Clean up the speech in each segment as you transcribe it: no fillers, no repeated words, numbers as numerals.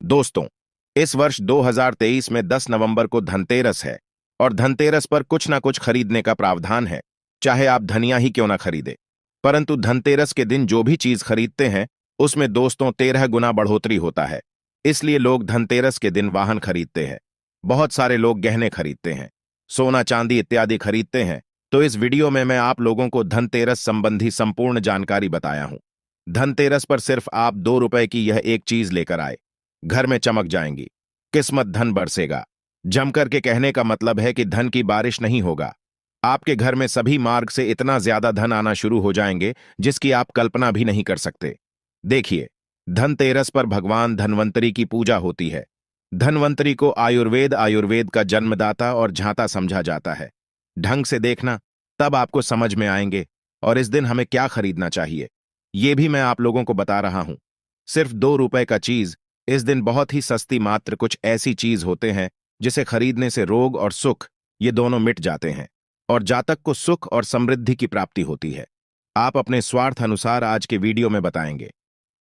दोस्तों, इस वर्ष 2023 में 10 नवंबर को धनतेरस है और धनतेरस पर कुछ ना कुछ खरीदने का प्रावधान है, चाहे आप धनिया ही क्यों ना खरीदे। परंतु धनतेरस के दिन जो भी चीज खरीदते हैं उसमें दोस्तों 13 गुना बढ़ोतरी होता है। इसलिए लोग धनतेरस के दिन वाहन खरीदते हैं। बहुत सारे लोग गहने खरीदते हैं, सोना चांदी इत्यादि खरीदते हैं। तो इस वीडियो में मैं आप लोगों को धनतेरस संबंधी संपूर्ण जानकारी बताया हूं। धनतेरस पर सिर्फ आप 2 रुपए की यह एक चीज लेकर आए, घर में चमक जाएंगी, किस्मत धन बरसेगा। जमकर के कहने का मतलब है कि धन की बारिश नहीं होगा। आपके घर में सभी मार्ग से इतना ज्यादा धन आना शुरू हो जाएंगे जिसकी आप कल्पना भी नहीं कर सकते। देखिए, धनतेरस पर भगवान धन्वंतरी की पूजा होती है। धन्वंतरी को आयुर्वेद का जन्मदाता और झांता समझा जाता है। ढंग से देखना, तब आपको समझ में आएंगे। और इस दिन हमें क्या खरीदना चाहिए ये भी मैं आप लोगों को बता रहा हूं। सिर्फ 2 रुपए का चीज इस दिन बहुत ही सस्ती, मात्र कुछ ऐसी चीज होते हैं जिसे खरीदने से रोग और सुख ये दोनों मिट जाते हैं और जातक को सुख और समृद्धि की प्राप्ति होती है। आप अपने स्वार्थ अनुसार आज के वीडियो में बताएंगे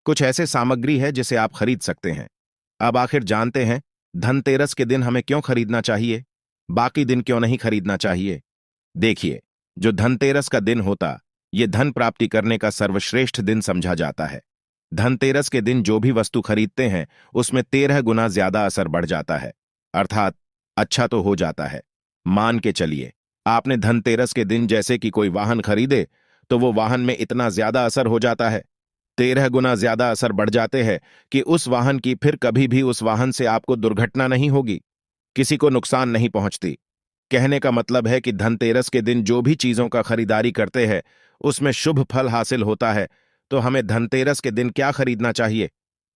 कुछ ऐसे सामग्री है जिसे आप खरीद सकते हैं। अब आखिर जानते हैं धनतेरस के दिन हमें क्यों खरीदना चाहिए, बाकी दिन क्यों नहीं खरीदना चाहिए। देखिए, जो धनतेरस का दिन होता ये धन प्राप्ति करने का सर्वश्रेष्ठ दिन समझा जाता है। धनतेरस के दिन जो भी वस्तु खरीदते हैं उसमें 13 गुना ज्यादा असर बढ़ जाता है, अर्थात अच्छा तो हो जाता है। मान के चलिए, आपने धनतेरस के दिन जैसे कि कोई वाहन खरीदे तो वो वाहन में इतना ज्यादा असर हो जाता है, 13 गुना ज्यादा असर बढ़ जाते हैं कि उस वाहन की फिर कभी भी उस वाहन से आपको दुर्घटना नहीं होगी, किसी को नुकसान नहीं पहुंचती। कहने का मतलब है कि धनतेरस के दिन जो भी चीजों का खरीदारी करते हैं उसमें शुभ फल हासिल होता है। तो हमें धनतेरस के दिन क्या खरीदना चाहिए?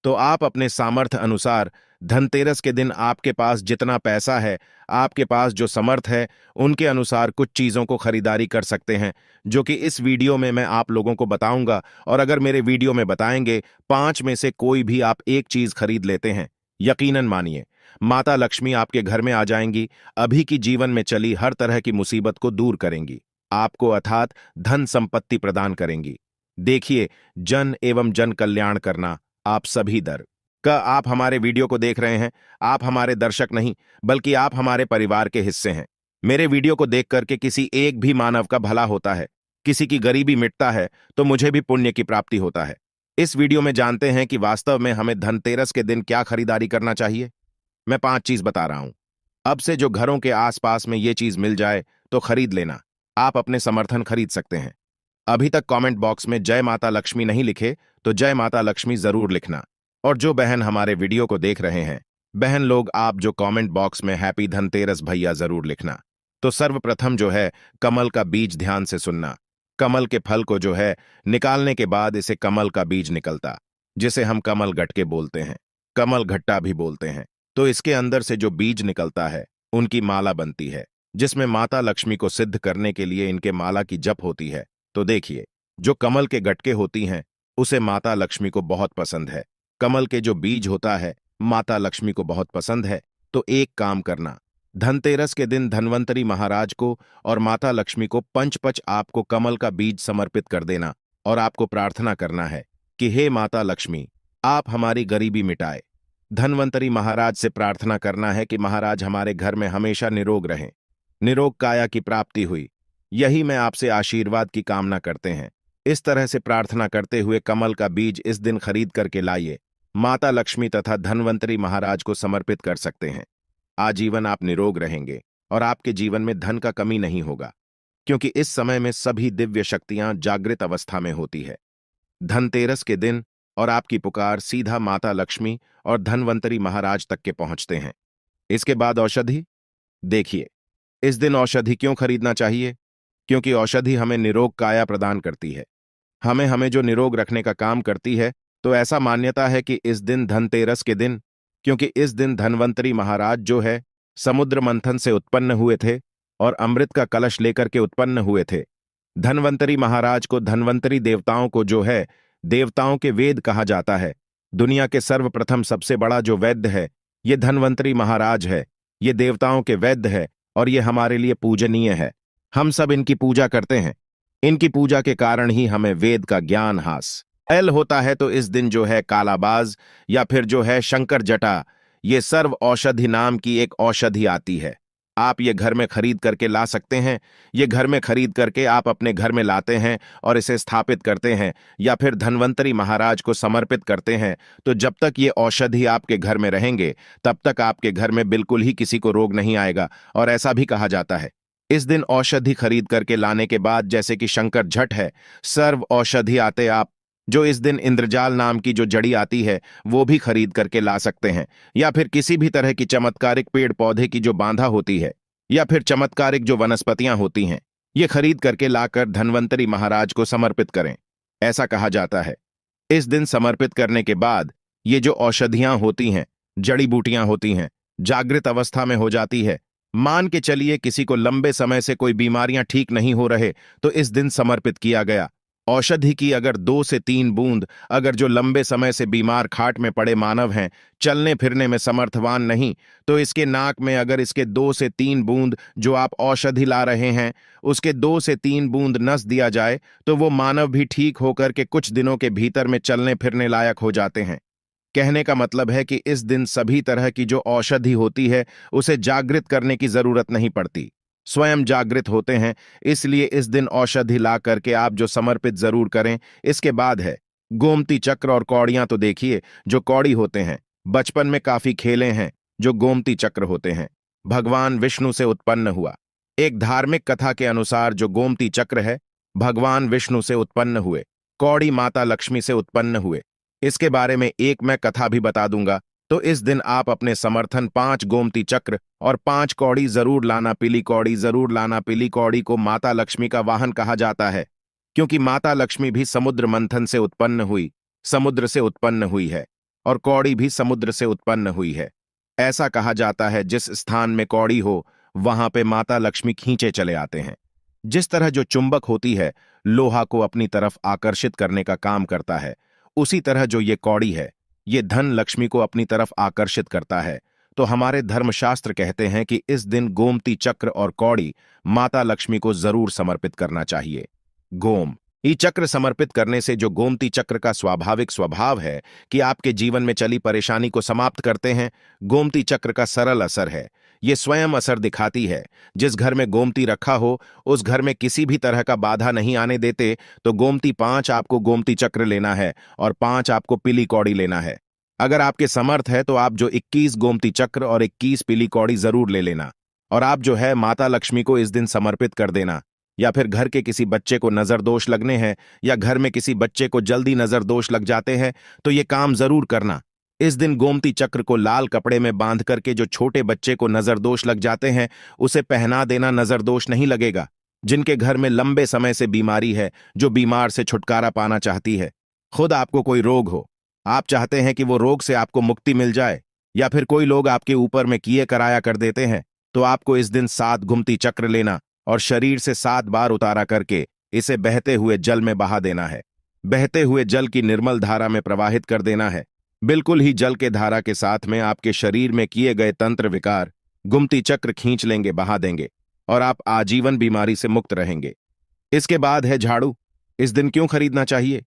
तो आप अपने सामर्थ्य अनुसार धनतेरस के दिन आपके पास जितना पैसा है, आपके पास जो समर्थ है, उनके अनुसार कुछ चीजों को खरीदारी कर सकते हैं, जो कि इस वीडियो में मैं आप लोगों को बताऊंगा। और अगर मेरे वीडियो में बताएंगे 5 में से कोई भी आप एक चीज खरीद लेते हैं, यकीनन मानिए माता लक्ष्मी आपके घर में आ जाएंगी, अभी की जीवन में चली हर तरह की मुसीबत को दूर करेंगी, आपको अर्थात धन संपत्ति प्रदान करेंगी। देखिए, जन एवं जन कल्याण करना आप सभी दर का आप हमारे वीडियो को देख रहे हैं। आप हमारे दर्शक नहीं बल्कि आप हमारे परिवार के हिस्से हैं। मेरे वीडियो को देख करके किसी एक भी मानव का भला होता है, किसी की गरीबी मिटता है तो मुझे भी पुण्य की प्राप्ति होता है। इस वीडियो में जानते हैं कि वास्तव में हमें धनतेरस के दिन क्या खरीदारी करना चाहिए। मैं 5 चीज बता रहा हूं। अब से जो घरों के आसपास में ये चीज मिल जाए तो खरीद लेना, आप अपने समर्थन खरीद सकते हैं। अभी तक कमेंट बॉक्स में जय माता लक्ष्मी नहीं लिखे तो जय माता लक्ष्मी जरूर लिखना। और जो बहन हमारे वीडियो को देख रहे हैं, बहन लोग, आप जो कमेंट बॉक्स में हैप्पी धनतेरस भैया जरूर लिखना। तो सर्वप्रथम जो है कमल का बीज ध्यान से सुनना। कमल के फल को जो है निकालने के बाद इसे कमल का बीज निकलता, जिसे हम कमल गटके बोलते हैं, कमल घट्टा भी बोलते हैं। तो इसके अंदर से जो बीज निकलता है उनकी माला बनती है, जिसमें माता लक्ष्मी को सिद्ध करने के लिए इनके माला की जप होती है। तो देखिए, जो कमल के गटके होती हैं उसे माता लक्ष्मी को बहुत पसंद है। कमल के जो बीज होता है माता लक्ष्मी को बहुत पसंद है। तो एक काम करना, धनतेरस के दिन धन्वंतरी महाराज को और माता लक्ष्मी को पंच आपको कमल का बीज समर्पित कर देना और आपको प्रार्थना करना है कि हे माता लक्ष्मी, आप हमारी गरीबी मिटाए। धन्वंतरी महाराज से प्रार्थना करना है कि महाराज हमारे घर में हमेशा निरोग रहें, निरोग काया की प्राप्ति हुई, यही मैं आपसे आशीर्वाद की कामना करते हैं। इस तरह से प्रार्थना करते हुए कमल का बीज इस दिन खरीद करके लाइए, माता लक्ष्मी तथा धन्वंतरी महाराज को समर्पित कर सकते हैं। आजीवन आप निरोग रहेंगे और आपके जीवन में धन का कमी नहीं होगा, क्योंकि इस समय में सभी दिव्य शक्तियां जागृत अवस्था में होती है। धनतेरस के दिन और आपकी पुकार सीधा माता लक्ष्मी और धन्वंतरी महाराज तक के पहुंचते हैं। इसके बाद औषधि। देखिए, इस दिन औषधि क्यों खरीदना चाहिए? क्योंकि औषधि हमें निरोग काया प्रदान करती है, हमें जो निरोग रखने का काम करती है। तो ऐसा मान्यता है कि इस दिन धनतेरस के दिन, क्योंकि इस दिन धन्वंतरी महाराज जो है समुद्र मंथन से उत्पन्न हुए थे और अमृत का कलश लेकर के उत्पन्न हुए थे। धन्वंतरी महाराज को, धन्वंतरी देवताओं को जो है देवताओं के वेद कहा जाता है। दुनिया के सर्वप्रथम सबसे बड़ा जो वैद्य है ये धन्वंतरी महाराज है, ये देवताओं के वैद्य है और ये हमारे लिए पूजनीय है। हम सब इनकी पूजा करते हैं। इनकी पूजा के कारण ही हमें वेद का ज्ञान हास एल होता है तो इस दिन जो है कालाबाज या फिर जो है शंकर जटा, ये सर्व औषधि नाम की एक औषधि आती है। आप ये घर में खरीद करके ला सकते हैं। ये घर में खरीद करके आप अपने घर में लाते हैं और इसे स्थापित करते हैं या फिर धन्वंतरी महाराज को समर्पित करते हैं। तो जब तक ये औषधि आपके घर में रहेंगे तब तक आपके घर में बिल्कुल ही किसी को रोग नहीं आएगा। और ऐसा भी कहा जाता है इस दिन औषधि खरीद करके लाने के बाद, जैसे कि शंकर झट है, सर्व औषधि आते आप, जो इस दिन इंद्रजाल नाम की जो जड़ी आती है वो भी खरीद करके ला सकते हैं। या फिर किसी भी तरह की चमत्कारिक पेड़ पौधे की जो बांधा होती है या फिर चमत्कारिक जो वनस्पतियां होती हैं, ये खरीद करके लाकर धन्वंतरी महाराज को समर्पित करें। ऐसा कहा जाता है इस दिन समर्पित करने के बाद ये जो औषधियां होती हैं, जड़ी बूटियां होती हैं, जागृत अवस्था में हो जाती है। मान के चलिए किसी को लंबे समय से कोई बीमारियां ठीक नहीं हो रहे तो इस दिन समर्पित किया गया औषधि की अगर 2 से 3 बूंद, अगर जो लंबे समय से बीमार खाट में पड़े मानव हैं, चलने फिरने में समर्थवान नहीं, तो इसके नाक में अगर इसके 2 से 3 बूंद जो आप औषधि ला रहे हैं उसके 2 से 3 बूंद नस दिया जाए तो वो मानव भी ठीक होकर के कुछ दिनों के भीतर में चलने फिरने लायक हो जाते हैं। कहने का मतलब है कि इस दिन सभी तरह की जो औषधि होती है उसे जागृत करने की जरूरत नहीं पड़ती, स्वयं जागृत होते हैं। इसलिए इस दिन औषधि ला करके आप जो समर्पित जरूर करें। इसके बाद है गोमती चक्र और कौड़ियां। तो देखिए, जो कौड़ी होते हैं, बचपन में काफी खेले हैं। जो गोमती चक्र होते हैं भगवान विष्णु से उत्पन्न हुआ। एक धार्मिक कथा के अनुसार जो गोमती चक्र है भगवान विष्णु से उत्पन्न हुए, कौड़ी माता लक्ष्मी से उत्पन्न हुए। इसके बारे में एक मैं कथा भी बता दूंगा। तो इस दिन आप अपने समर्थन 5 गोमती चक्र और 5 कौड़ी जरूर लाना। पीली कौड़ी जरूर लाना। पीली कौड़ी को माता लक्ष्मी का वाहन कहा जाता है, क्योंकि माता लक्ष्मी भी समुद्र मंथन से उत्पन्न हुई, समुद्र से उत्पन्न हुई है, और कौड़ी भी समुद्र से उत्पन्न हुई है। ऐसा कहा जाता है जिस स्थान में कौड़ी हो वहां पे माता लक्ष्मी खींचे चले आते हैं। जिस तरह जो चुंबक होती है लोहा को अपनी तरफ आकर्षित करने का काम करता है, उसी तरह जो ये कौड़ी है ये धन लक्ष्मी को अपनी तरफ आकर्षित करता है। तो हमारे धर्मशास्त्र कहते हैं कि इस दिन गोमती चक्र और कौड़ी माता लक्ष्मी को जरूर समर्पित करना चाहिए। गोम ई चक्र समर्पित करने से जो गोमती चक्र का स्वाभाविक स्वभाव है कि आपके जीवन में चली परेशानी को समाप्त करते हैं, गोमती चक्र का सरल असर है। ये स्वयं असर दिखाती है। जिस घर में गोमती रखा हो उस घर में किसी भी तरह का बाधा नहीं आने देते। तो गोमती 5 आपको गोमती चक्र लेना है और 5 आपको पीली कौड़ी लेना है। अगर आपके समर्थ है तो आप जो 21 गोमती चक्र और 21 पीली कौड़ी जरूर ले लेना। और आप जो है माता लक्ष्मी को इस दिन समर्पित कर देना। या फिर घर के किसी बच्चे को नजर दोष लगने हैं या घर में किसी बच्चे को जल्दी नजर दोष लग जाते हैं तो ये काम जरूर करना। इस दिन गोमती चक्र को लाल कपड़े में बांध करके जो छोटे बच्चे को नजर दोष लग जाते हैं उसे पहना देना, नजर दोष नहीं लगेगा। जिनके घर में लंबे समय से बीमारी है, जो बीमार से छुटकारा पाना चाहती है, खुद आपको कोई रोग हो, आप चाहते हैं कि वो रोग से आपको मुक्ति मिल जाए, या फिर कोई लोग आपके ऊपर में किए कराया कर देते हैं, तो आपको इस दिन 7 गोमती चक्र लेना और शरीर से 7 बार उतारा करके इसे बहते हुए जल में बहा देना है। बहते हुए जल की निर्मल धारा में प्रवाहित कर देना है। बिल्कुल ही जल के धारा के साथ में आपके शरीर में किए गए तंत्र विकार गोमती चक्र खींच लेंगे, बहा देंगे, और आप आजीवन बीमारी से मुक्त रहेंगे। इसके बाद है झाड़ू। इस दिन क्यों खरीदना चाहिए?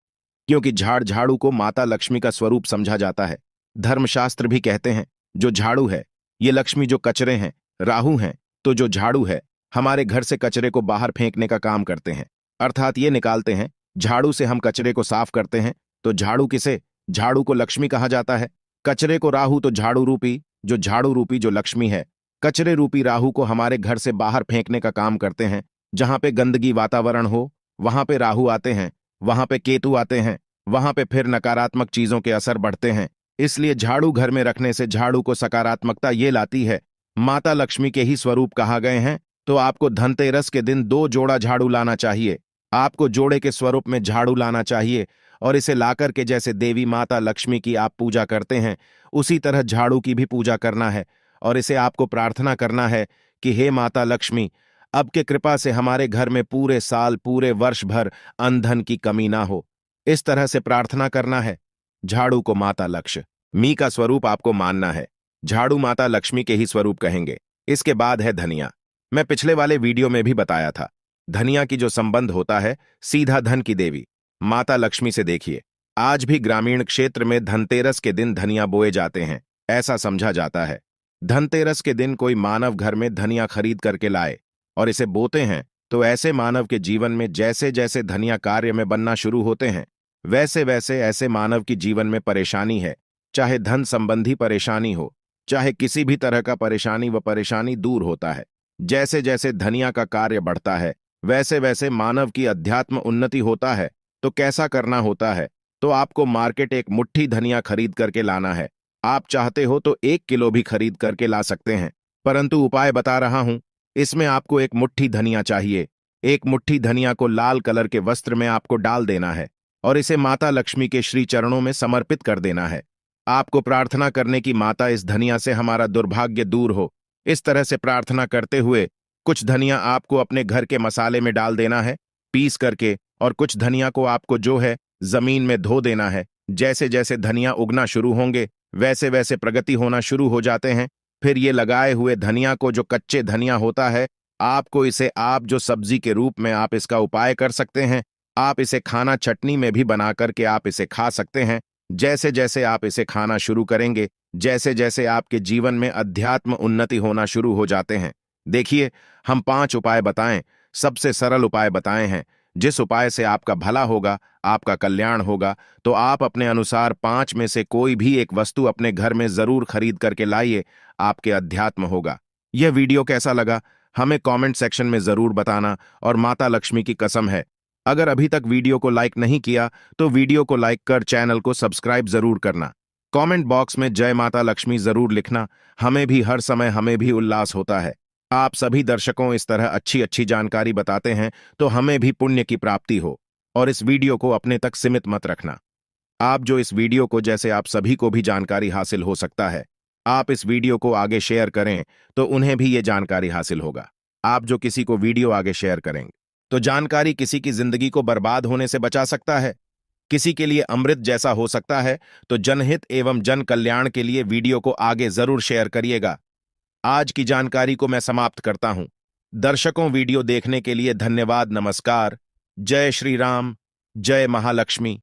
क्योंकि झाड़ू को माता लक्ष्मी का स्वरूप समझा जाता है। धर्मशास्त्र भी कहते हैं जो झाड़ू है ये लक्ष्मी, जो कचरे हैं राहु हैं, तो जो झाड़ू है हमारे घर से कचरे को बाहर फेंकने का काम करते हैं, अर्थात ये निकालते हैं। झाड़ू से हम कचरे को साफ करते हैं। तो झाड़ू किसे? झाड़ू को लक्ष्मी कहा जाता है। कचरे को राहु, तो झाड़ू रूपी जो लक्ष्मी है, कचरे रूपी राहु को हमारे घर से बाहर फेंकने का काम करते हैं। जहां पे गंदगी वातावरण हो वहां पे राहु आते हैं, वहां पे केतु आते हैं, वहां पे फिर नकारात्मक चीजों के असर बढ़ते हैं। इसलिए झाड़ू घर में रखने से झाड़ू को सकारात्मकता ये लाती है। माता लक्ष्मी के ही स्वरूप कहा गए हैं। तो आपको धनतेरस के दिन 2 जोड़ा झाड़ू लाना चाहिए। आपको जोड़े के स्वरूप में झाड़ू लाना चाहिए और इसे लाकर के जैसे देवी माता लक्ष्मी की आप पूजा करते हैं उसी तरह झाड़ू की भी पूजा करना है। और इसे आपको प्रार्थना करना है कि हे माता लक्ष्मी, अब के कृपा से हमारे घर में पूरे साल, पूरे वर्ष भर अन्न की कमी ना हो। इस तरह से प्रार्थना करना है। झाड़ू को माता लक्ष्मी का स्वरूप आपको मानना है। झाड़ू माता लक्ष्मी के ही स्वरूप कहेंगे। इसके बाद है धनिया। मैं पिछले वाले वीडियो में भी बताया था, धनिया की जो संबंध होता है सीधा धन की देवी माता लक्ष्मी से। देखिए, आज भी ग्रामीण क्षेत्र में धनतेरस के दिन धनिया बोए जाते हैं, ऐसा समझा जाता है। धनतेरस के दिन कोई मानव घर में धनिया खरीद करके लाए और इसे बोते हैं, तो ऐसे मानव के जीवन में जैसे जैसे धनिया कार्य में बनना शुरू होते हैं, वैसे वैसे ऐसे मानव की जीवन में परेशानी है, चाहे धन संबंधी परेशानी हो, चाहे किसी भी तरह का परेशानी, व परेशानी दूर होता है। जैसे जैसे धनिया का कार्य बढ़ता है, वैसे वैसे मानव की अध्यात्म उन्नति होता है। तो कैसा करना होता है? तो आपको मार्केट एक मुट्ठी धनिया खरीद करके लाना है। आप चाहते हो तो 1 किलो भी खरीद करके ला सकते हैं, परंतु उपाय बता रहा हूं। इसमें आपको एक मुट्ठी धनिया चाहिए। एक मुट्ठी धनिया को लाल कलर के वस्त्र में आपको डाल देना है और इसे माता लक्ष्मी के श्री चरणों में समर्पित कर देना है। आपको प्रार्थना करने की, माता इस धनिया से हमारा दुर्भाग्य दूर हो। इस तरह से प्रार्थना करते हुए कुछ धनिया आपको अपने घर के मसाले में डाल देना है, पीस करके, और कुछ धनिया को आपको जो है जमीन में धो देना है। जैसे जैसे धनिया उगना शुरू होंगे, वैसे वैसे प्रगति होना शुरू हो जाते हैं। फिर ये लगाए हुए धनिया को, जो कच्चे धनिया होता है, आपको इसे आप जो सब्जी के रूप में आप इसका उपाय कर सकते हैं। आप इसे खाना चटनी में भी बना करके आप इसे खा सकते हैं। जैसे जैसे आप इसे खाना शुरू करेंगे, जैसे जैसे आपके जीवन में अध्यात्म उन्नति होना शुरू हो जाते हैं। देखिए, हम 5 उपाय बताएं, सबसे सरल उपाय बताए हैं। जिस उपाय से आपका भला होगा, आपका कल्याण होगा, तो आप अपने अनुसार 5 में से कोई भी एक वस्तु अपने घर में जरूर खरीद करके लाइए। आपके अध्यात्म होगा। यह वीडियो कैसा लगा, हमें कमेंट सेक्शन में जरूर बताना, और माता लक्ष्मी की कसम है, अगर अभी तक वीडियो को लाइक नहीं किया तो वीडियो को लाइक कर चैनल को सब्सक्राइब जरूर करना। कमेंट बॉक्स में जय माता लक्ष्मी जरूर लिखना। हमें भी हर समय हमें भी उल्लास होता है। आप सभी दर्शकों इस तरह अच्छी अच्छी जानकारी बताते हैं, तो हमें भी पुण्य की प्राप्ति हो। और इस वीडियो को अपने तक सीमित मत रखना। आप जो इस वीडियो को, जैसे आप सभी को भी जानकारी हासिल हो सकता है, आप इस वीडियो को आगे शेयर करें तो उन्हें भी ये जानकारी हासिल होगा। आप जो किसी को वीडियो आगे शेयर करेंगे तो जानकारी किसी की जिंदगी को बर्बाद होने से बचा सकता है, किसी के लिए अमृत जैसा हो सकता है। तो जनहित एवं जन कल्याण के लिए वीडियो को आगे जरूर शेयर करिएगा। आज की जानकारी को मैं समाप्त करता हूं। दर्शकों, वीडियो देखने के लिए धन्यवाद। नमस्कार। जय श्री राम, जय महालक्ष्मी।